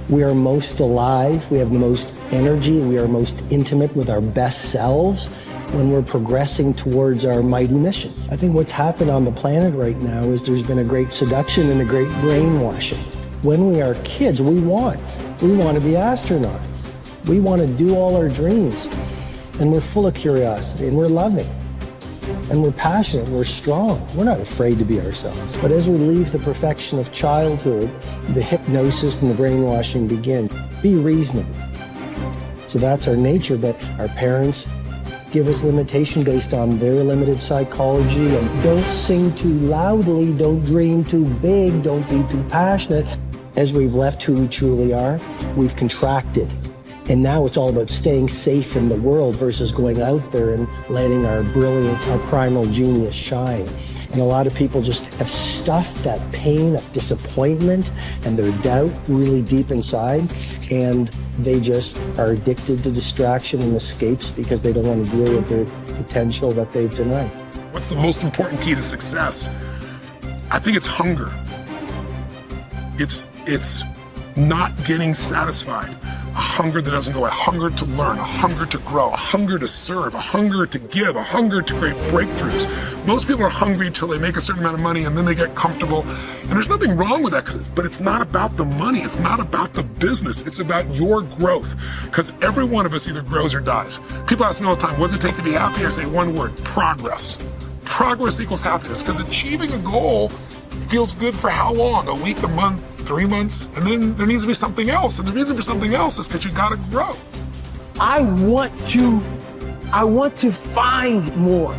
We are most alive, we have the most energy, we are most intimate with our best selves when we're progressing towards our mighty mission. I think what's happened on the planet right now is there's been a great seduction and a great brainwashing. When we are kids, we want to be astronauts. We want to do all our dreams. And we're full of curiosity, and we're loving. And we're passionate, we're strong. We're not afraid to be ourselves. But as we leave the perfection of childhood, the hypnosis and the brainwashing begin. Be reasonable. So that's our nature, but our parents give us limitation based on their limited psychology. And don't sing too loudly, don't dream too big, don't be too passionate. As we've left who we truly are, we've contracted. And now it's all about staying safe in the world versus going out there and letting our brilliant, our primal genius shine. And a lot of people just have stuffed that pain of disappointment and their doubt really deep inside. And they just are addicted to distraction and escapes because they don't want to deal with their potential that they've denied. What's the most important key to success? I think it's hunger. It's not getting satisfied. A hunger that doesn't go, a hunger to learn, a hunger to grow, a hunger to serve, a hunger to give, a hunger to create breakthroughs. Most people are hungry until they make a certain amount of money and then they get comfortable. And there's nothing wrong with that, but it's not about the money. It's not about the business. It's about your growth. Because every one of us either grows or dies. People ask me all the time, what does it take to be happy? I say one word, progress. Progress equals happiness, because achieving a goal feels good for how long? A week, a month, 3 months, and then there needs to be something else. And the reason for something else is because you gotta grow. I want to find more.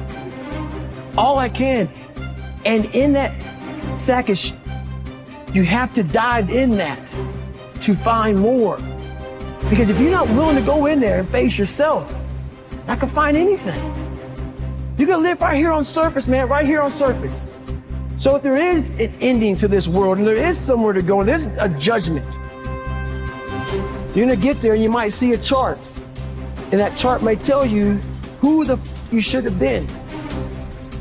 All I can. And in that sack of you have to dive in that to find more. Because if you're not willing to go in there and face yourself, not gonna find anything. You're gonna live right here on surface, man, right here on surface. So if there is an ending to this world and there is somewhere to go and there's a judgment, you're gonna get there and you might see a chart. And that chart may tell you who you should have been.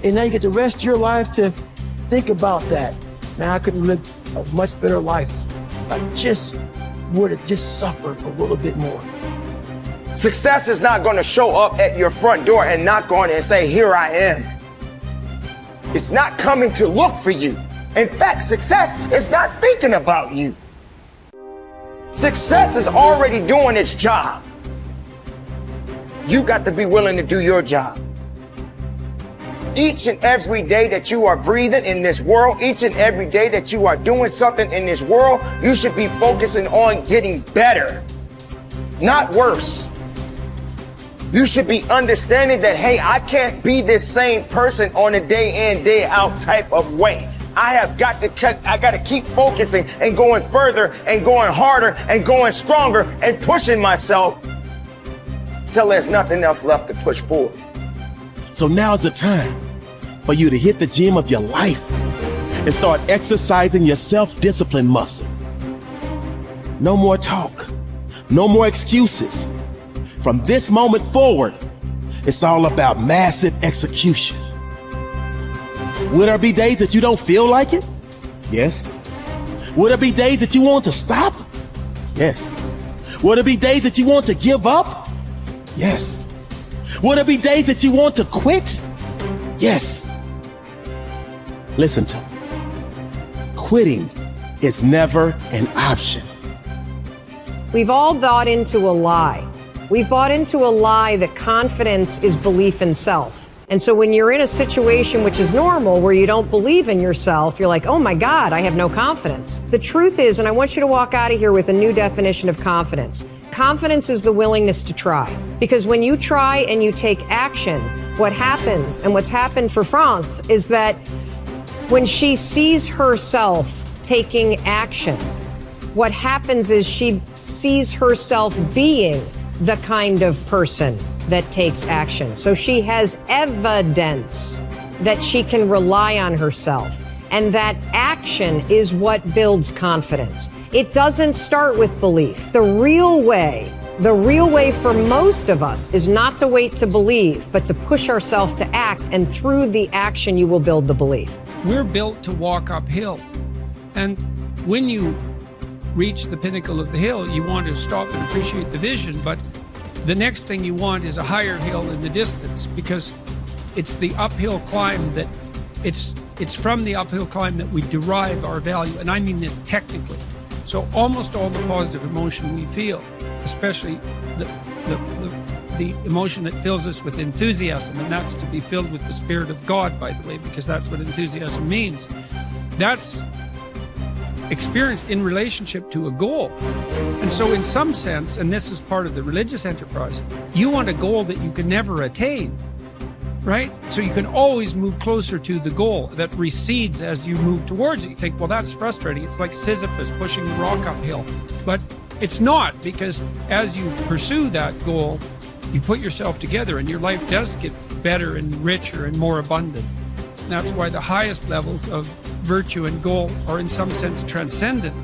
And now you get the rest of your life to think about that. Now I could live a much better life if I just would have just suffered a little bit more. Success is not gonna show up at your front door and knock on it and say, here I am. It's not coming to look for you. In fact, success is not thinking about you. Success is already doing its job. You got to be willing to do your job. Each and every day that you are breathing in this world, each and every day that you are doing something in this world, you should be focusing on getting better, not worse. You should be understanding that, hey, I can't be this same person on a day in, day out type of way. I got to keep focusing and going further and going harder and going stronger and pushing myself till there's nothing else left to push forward. So now's the time for you to hit the gym of your life and start exercising your self-discipline muscle. No more talk, no more excuses. From this moment forward, it's all about massive execution. Will there be days that you don't feel like it? Yes. Will there be days that you want to stop? Yes. Will there be days that you want to give up? Yes. Will there be days that you want to quit? Yes. Listen to me. Quitting is never an option. We've all bought into a lie. We've bought into a lie that confidence is belief in self. And so when you're in a situation which is normal, where you don't believe in yourself, you're like, oh my God, I have no confidence. The truth is, and I want you to walk out of here with a new definition of confidence. Confidence is the willingness to try. Because when you try and you take action, what happens, and what's happened for France, is that when she sees herself taking action, what happens is she sees herself being the kind of person that takes action. So she has evidence that she can rely on herself. And that action is what builds confidence. It doesn't start with belief. The real way for most of us is not to wait to believe, but to push ourselves to act. And through the action, you will build the belief. We're built to walk uphill. And when you reach the pinnacle of the hill, you want to stop and appreciate the vision, but the next thing you want is a higher hill in the distance, because it's the uphill climb that it's from the uphill climb that we derive our value, and I mean this technically. So almost all the positive emotion we feel, especially the emotion that fills us with enthusiasm, and that's to be filled with the Spirit of God, by the way, because that's what enthusiasm means. That's experienced in relationship to a goal. And so in some sense, and this is part of the religious enterprise, you want a goal that you can never attain, right? So you can always move closer to the goal that recedes as you move towards it. You think, well, that's frustrating. It's like Sisyphus pushing the rock uphill. But it's not, because as you pursue that goal, you put yourself together and your life does get better and richer and more abundant. And that's why the highest levels of virtue and goal are in some sense transcendent.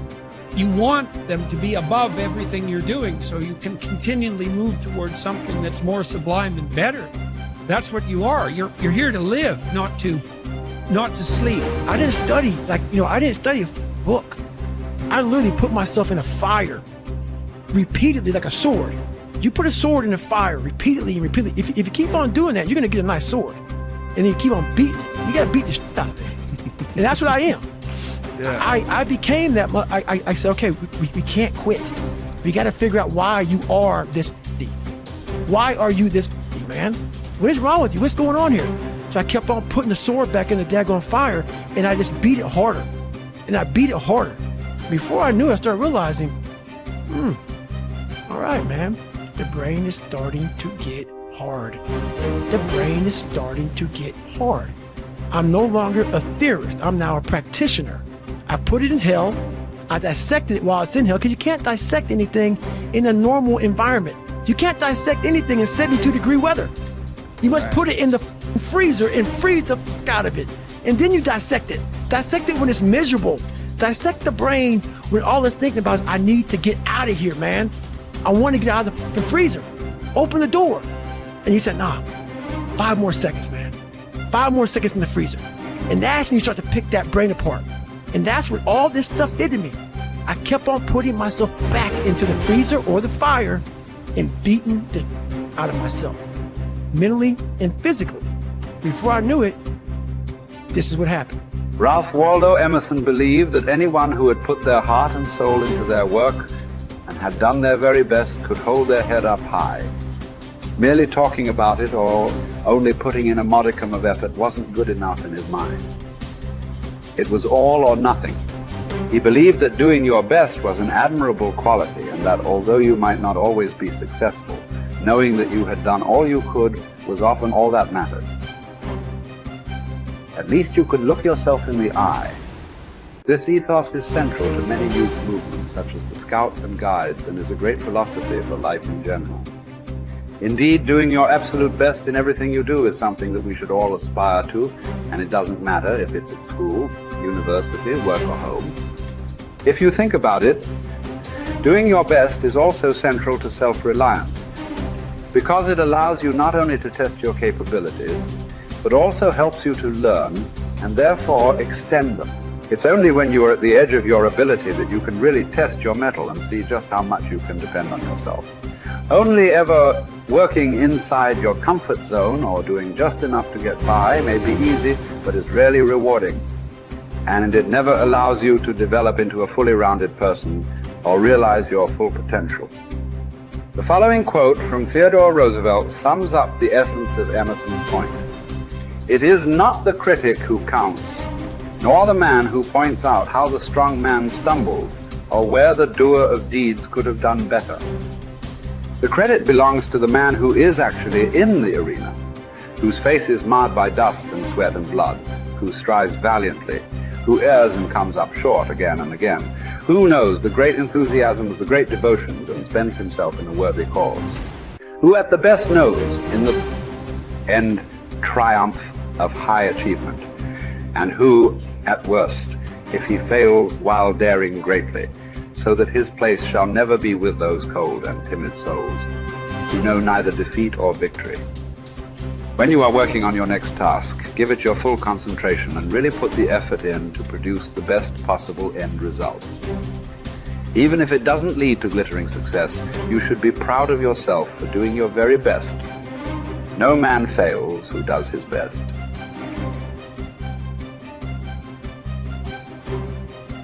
You want them to be above everything you're doing so you can continually move towards something that's more sublime and better. That's what you are. You're here to live, not to sleep. I didn't study, I didn't study a book. I literally put myself in a fire repeatedly like a sword. You put a sword in the fire repeatedly and repeatedly. If you keep on doing that, you're going to get a nice sword. And then you keep on beating it. You got to beat the shit out of it. And that's what I am. Yeah. I became that. I said, okay, we can't quit. We got to figure out why you are this. Why are you this, man? What is wrong with you? What's going on here? So I kept on putting the sword back in the daggone fire, and I just beat it harder. And I beat it harder. Before I knew it, I started realizing, all right, man, the brain is starting to get hard. The brain is starting to get hard. I'm no longer a theorist. I'm now a practitioner. I put it in hell. I dissected it while it's in hell, because you can't dissect anything in a normal environment. You can't dissect anything in 72-degree weather. You must put it in the freezer and freeze the fuck out of it. And then you dissect it. Dissect it when it's miserable. Dissect the brain when all it's thinking about is, I need to get out of here, man. I want to get out of the fucking freezer. Open the door. And you said, nah, 5 more seconds, man. 5 more seconds in the freezer. And that's when you start to pick that brain apart. And that's what all this stuff did to me. I kept on putting myself back into the freezer or the fire and beating the out of myself, mentally and physically. Before I knew it, this is what happened. Ralph Waldo Emerson believed that anyone who had put their heart and soul into their work and had done their very best could hold their head up high. Merely talking about it or only putting in a modicum of effort wasn't good enough in his mind. It was all or nothing. He believed that doing your best was an admirable quality, and that although you might not always be successful, knowing that you had done all you could was often all that mattered. At least you could look yourself in the eye. This ethos is central to many youth movements, such as the Scouts and Guides, and is a great philosophy for life in general. Indeed, doing your absolute best in everything you do is something that we should all aspire to, and it doesn't matter if it's at school, university, work, or home. If you think about it, doing your best is also central to self-reliance, because it allows you not only to test your capabilities, but also helps you to learn and therefore extend them. It's only when you are at the edge of your ability that you can really test your mettle and see just how much you can depend on yourself. Only ever working inside your comfort zone or doing just enough to get by may be easy, but is rarely rewarding. And it never allows you to develop into a fully rounded person or realize your full potential. The following quote from Theodore Roosevelt sums up the essence of Emerson's point. It is not the critic who counts, nor the man who points out how the strong man stumbled, or where the doer of deeds could have done better. The credit belongs to the man who is actually in the arena, whose face is marred by dust and sweat and blood, who strives valiantly, who errs and comes up short again and again, who knows the great enthusiasms, the great devotions, and spends himself in a worthy cause, who at the best knows in the end triumph of high achievement, and who, at worst, if he fails while daring greatly, so that his place shall never be with those cold and timid souls, who know neither defeat or victory. When you are working on your next task, give it your full concentration and really put the effort in to produce the best possible end result. Even if it doesn't lead to glittering success, you should be proud of yourself for doing your very best. No man fails who does his best.